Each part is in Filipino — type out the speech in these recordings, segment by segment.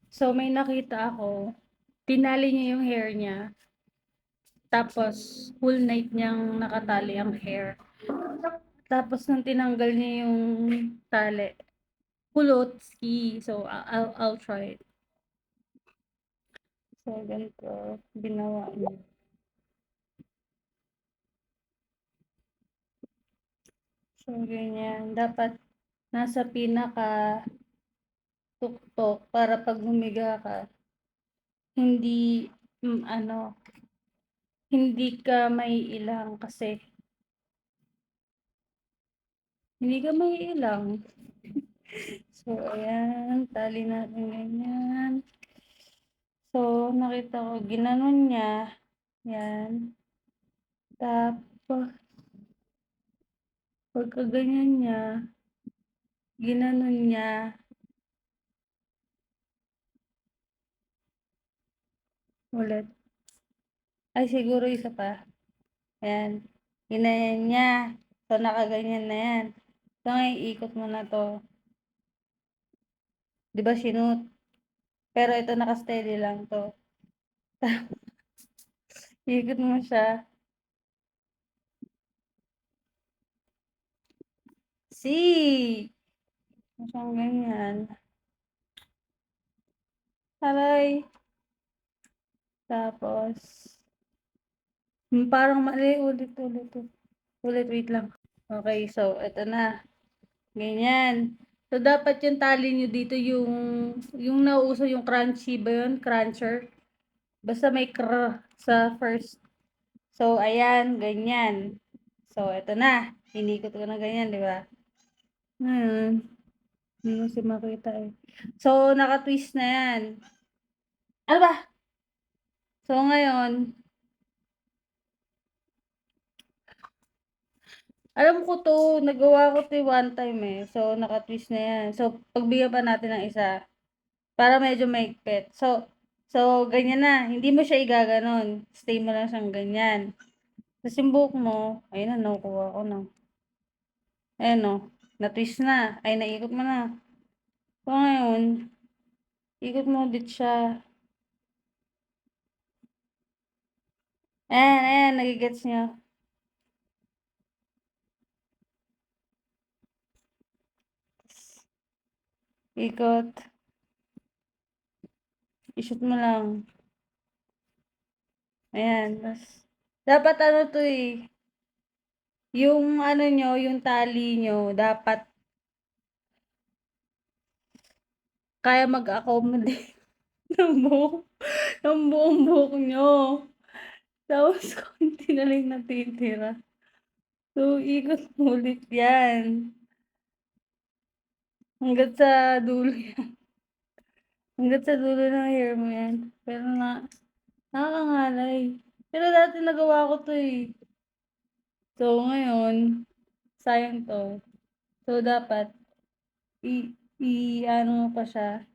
So, may nakita ako, tinali niya yung hair niya, tapos whole night niyang nakatali ang hair. Tapos nung tinanggal niya yung tali, kulot, ski. So, I'll try it. So, ganito, ginawa niya. So, ganyan. Dapat nasa pinaka tuktok para pag humiga ka, hindi, ano, hindi ka maiilang kasi hindi ka maiilang. So, ayan, tali natin ganyan. So, nakita ko, ginanon niya. Yan. Tapos, pagka ganyan niya, ginanon niya. Ulit. Ay, siguro isa pa. Ayan. Ginayan niya. So, nakaganyan na yan. So, ngayon, ikot mo na to. Di ba, sinut? Pero ito, nakasteady lang to. Ikot mo siya. See! Siyang ganyan. Aray. Tapos, parang mali. Ulit. Ulit, wait lang. Okay, so, eto na. Ganyan. So, dapat yung tali nyo dito yung nauuso yung crunchy ba yun? Cruncher. Basta may sa first. So, ayan, ganyan. So, eto na. Hinikot ko na ganyan, di ba? Ngayon, hindi mo siya makita eh. So, naka-twist na yan. Ano ba? So, ngayon, alam ko to, nagawa ko to one time eh. So, naka-twist na yan. So, pagbigyan pa natin ng isa. Para medyo maigpit. So, ganyan na. Hindi mo siya igaganon. Stay mo lang siyang ganyan. Tapos yung buhok mo, ayun na, nakukuha ko na. Ayan o, na-twist na. Ay, naikot mo na. So, ngayon, ikot mo ulit siya. Ayan, nagigets niyo. Ikot. I-shoot mo lang. Ayan. Tapos, dapat ano to eh. Yung ano nyo, yung tali nyo, dapat kaya mag-accommodate ng buhok, ng buong buhok nyo. Tapos, konti na lang natitira. So, ikot mo ulit yan. Hanggat sa dulo yan. Hanggat sa dulo ng hair mo yan. Pero nakakangalay. Pero dati nagawa ko to eh. So, ngayon, sayang to. So, dapat, ano mo pa siya,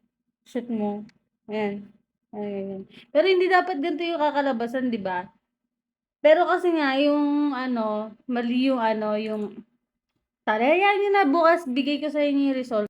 shoot mo. Ayan. Ayan. Pero hindi dapat ganito yung kakalabasan, di ba? Pero kasi nga, yung ano, mali yung ano, yung tali. Ayan yun na, bukas bigay ko sa inyo yung result.